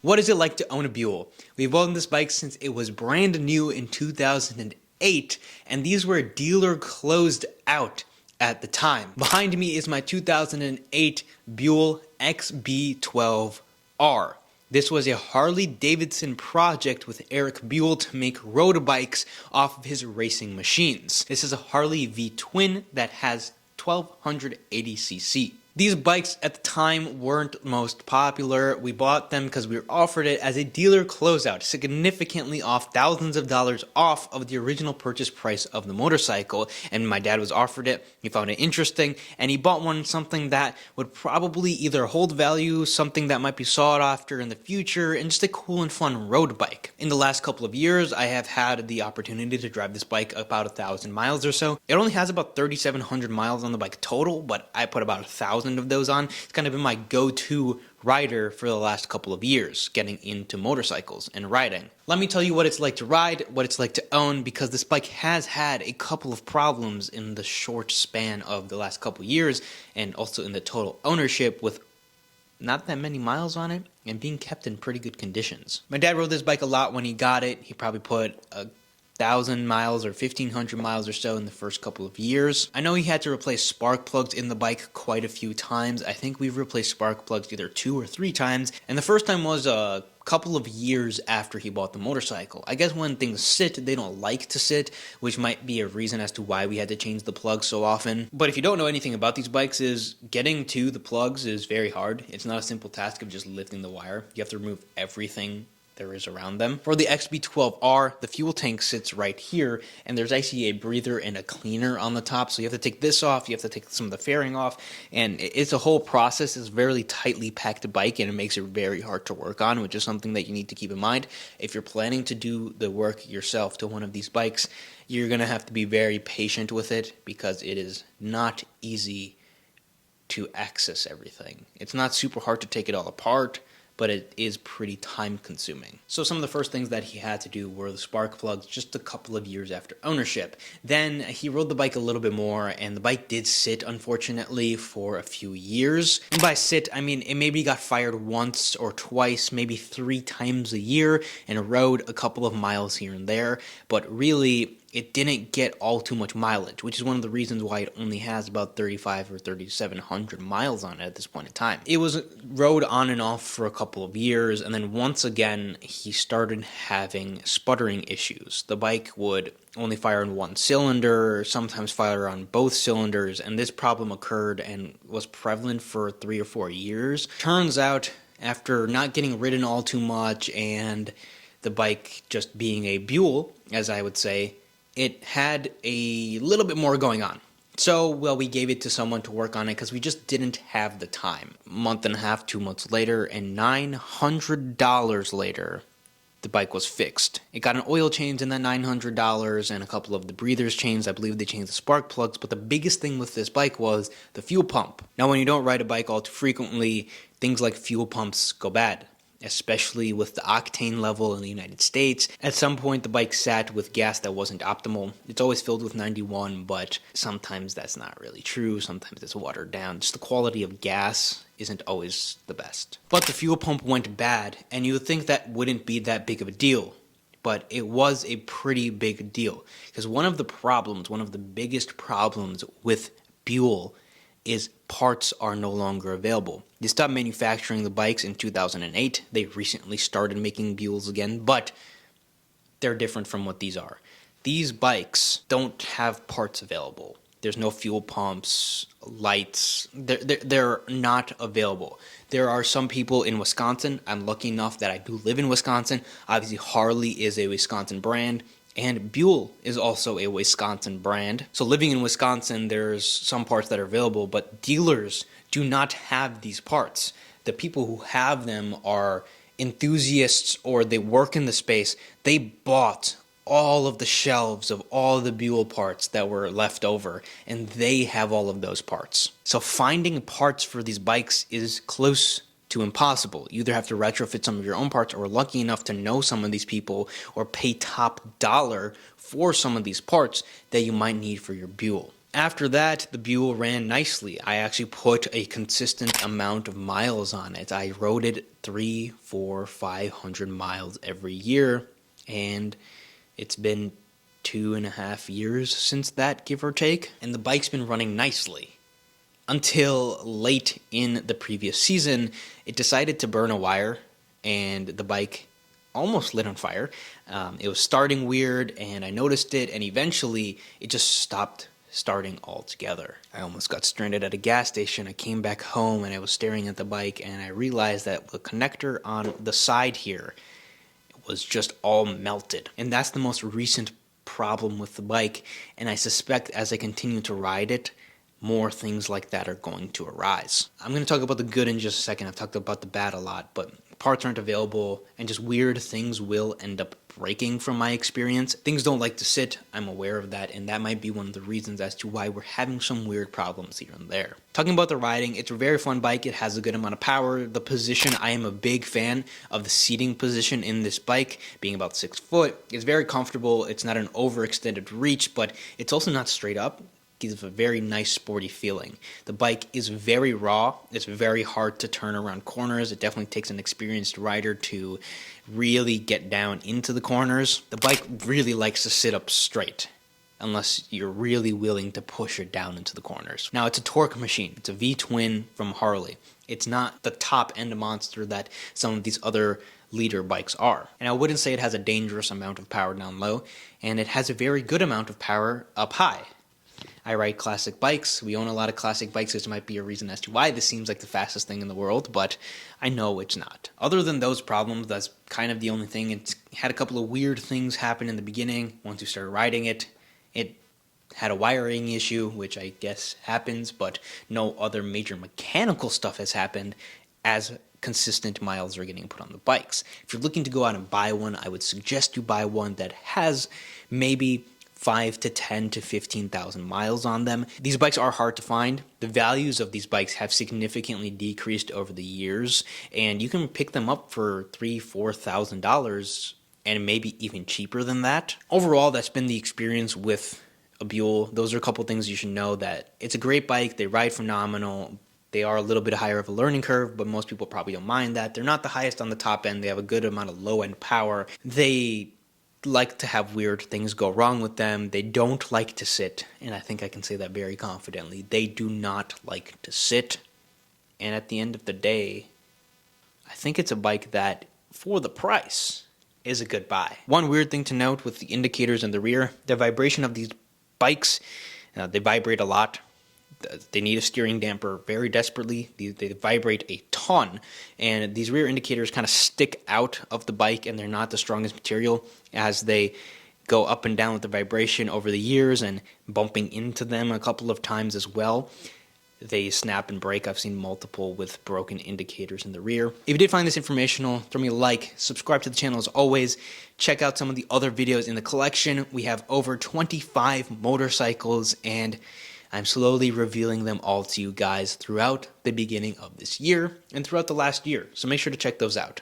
What is it like to own a Buell? We've owned this bike since it was brand new in 2008, and these were dealer closed out at the time. Behind me is my 2008 Buell XB12R. This was a Harley-Davidson project with Eric Buell to make road bikes off of his racing machines. This is a Harley V-twin that has 1280cc. These bikes at the time weren't most popular. We bought them because we were offered it as a dealer closeout, significantly off, thousands of dollars off of the original purchase price of the motorcycle. And my dad was offered it, he found it interesting, and he bought one, something that would probably either hold value, something that might be sought after in the future, and just a cool and fun road bike. In the last couple of years, I have had the opportunity to drive this bike about 1,000 miles or so. It only has about 3,700 miles on the bike total, but I put about 1,000 of those on. It's kind of been my go-to rider for the last couple of years, getting into motorcycles and riding. Let me tell you what it's like to ride, what it's like to own, because this bike has had a couple of problems in the short span of the last couple of years, and also in the total ownership with not that many miles on it and being kept in pretty good conditions. My dad rode this bike a lot when he got it. He probably put 1,000 miles or 1,500 miles or so in the first couple of years. I know he had to replace spark plugs in the bike quite a few times. I think we've replaced spark plugs either 2 or 3 times, and the first time was a couple of years after he bought the motorcycle. I guess when things sit, they don't like to sit, which might be a reason as to why we had to change the plugs so often. But if you don't know anything about these bikes, is getting to the plugs is very hard. It's not a simple task of just lifting the wire. You have to remove everything there is around them. For the XB12R, the fuel tank sits right here, and there's actually a breather and a cleaner on the top, so you have to take this off, you have to take some of the fairing off, and it's a whole process. It's a very tightly packed bike, and it makes it very hard to work on, which is something that you need to keep in mind. If you're planning to do the work yourself to one of these bikes, you're going to have to be very patient with it, because it is not easy to access everything. It's not super hard to take it all apart, but it is pretty time consuming. So some of the first things that he had to do were the spark plugs just a couple of years after ownership. Then he rode the bike a little bit more, and the bike did sit, unfortunately, for a few years. And by sit, I mean it maybe got fired once or twice, maybe 3 times a year, and rode a couple of miles here and there, but really it didn't get all too much mileage, which is one of the reasons why it only has about 3,500 or 3,700 miles on it at this point in time. It was rode on and off for a couple of years, and then once again, he started having sputtering issues. The bike would only fire in one cylinder, sometimes fire on both cylinders, and this problem occurred and was prevalent for 3 or 4 years. Turns out, after not getting ridden all too much and the bike just being a Buell, as I would say, it had a little bit more going on. So, well, we gave it to someone to work on it because we just didn't have the time. A month and a half, 2 months later, and $900 later, the bike was fixed. It got an oil change in that $900 and a couple of the breathers changed. I believe they changed the spark plugs, but the biggest thing with this bike was the fuel pump. Now, when you don't ride a bike all too frequently, things like fuel pumps go bad, especially with the octane level in the United States. At some point, the bike sat with gas that wasn't optimal. It's always filled with 91, but sometimes that's not really true. Sometimes it's watered down. Just the quality of gas isn't always the best. But the fuel pump went bad, and you would think that wouldn't be that big of a deal. But it was a pretty big deal, because one of the biggest problems with Buell is parts are no longer available. They stopped manufacturing the bikes in 2008. They recently started making Buells again, but they're different from what these are. These bikes don't have parts available. There's no fuel pumps, lights. They're not available. There are some people in Wisconsin. I'm lucky enough that I do live in Wisconsin. Obviously, Harley is a Wisconsin brand, and Buell is also a Wisconsin brand. So living in Wisconsin, there's some parts that are available, but dealers do not have these parts. The people who have them are enthusiasts, or they work in the space. They bought all of the shelves of all the Buell parts that were left over, and they have all of those parts. So finding parts for these bikes is close to impossible. You either have to retrofit some of your own parts, or lucky enough to know some of these people, or pay top dollar for some of these parts that you might need for your Buell. After that, the Buell ran nicely. I actually put a consistent amount of miles on it. I rode it 300, 400, 500 miles every year, and it's been 2.5 years since that, give or take, and the bike's been running nicely. Until late in the previous season, it decided to burn a wire, and the bike almost lit on fire. It was starting weird, and I noticed it, and eventually it just stopped starting altogether. I almost got stranded at a gas station. I came back home, and I was staring at the bike, and I realized that the connector on the side here was just all melted. And that's the most recent problem with the bike, and I suspect as I continue to ride it, more things like that are going to arise. I'm going to talk about the good in just a second. I've talked about the bad a lot, but parts aren't available, and just weird things will end up breaking from my experience. Things don't like to sit, I'm aware of that, and that might be one of the reasons as to why we're having some weird problems here and there. Talking about the riding, it's a very fun bike. It has a good amount of power. The position, I am a big fan of the seating position in this bike, being about 6 foot. It's very comfortable. It's not an overextended reach, but it's also not straight up. Gives a very nice sporty feeling. The bike is very raw. It's very hard to turn around corners. It definitely takes an experienced rider to really get down into the corners. The bike really likes to sit up straight unless you're really willing to push it down into the corners. Now, it's a torque machine. It's a V-twin from Harley. It's not the top-end monster that some of these other leader bikes are. And I wouldn't say it has a dangerous amount of power down low, and it has a very good amount of power up high. I ride classic bikes. We own a lot of classic bikes. This might be a reason as to why this seems like the fastest thing in the world, but I know it's not. Other than those problems, that's kind of the only thing. It's had a couple of weird things happen in the beginning. Once you started riding it, it had a wiring issue, which I guess happens, but no other major mechanical stuff has happened as consistent miles are getting put on the bikes. If you're looking to go out and buy one, I would suggest you buy one that has maybe 5 to 10 to 15,000 miles on them. These bikes are hard to find. The values of these bikes have significantly decreased over the years, and you can pick them up for $3,000-$4,000 and maybe even cheaper than that. Overall, that's been the experience with a Buell. Those are a couple things you should know: that it's a great bike, they ride phenomenal, they are a little bit higher of a learning curve, but most people probably don't mind that. They're not the highest on the top end. They have a good amount of low-end power. They like to have weird things go wrong with them. They don't like to sit, and I think I can say that very confidently. They do not like to sit, and at the end of the day, I think it's a bike that, for the price, is a good buy. One weird thing to note with the indicators in the rear, the vibration of these bikes, they vibrate a lot. They need a steering damper very desperately. They vibrate a ton, and these rear indicators kind of stick out of the bike, and they're not the strongest material as they go up and down with the vibration over the years, and bumping into them a couple of times as well. They snap and break. I've seen multiple with broken indicators in the rear. If you did find this informational, throw me a like, subscribe to the channel as always. Check out some of the other videos in the collection. We have over 25 motorcycles, and I'm slowly revealing them all to you guys throughout the beginning of this year and throughout the last year, so make sure to check those out.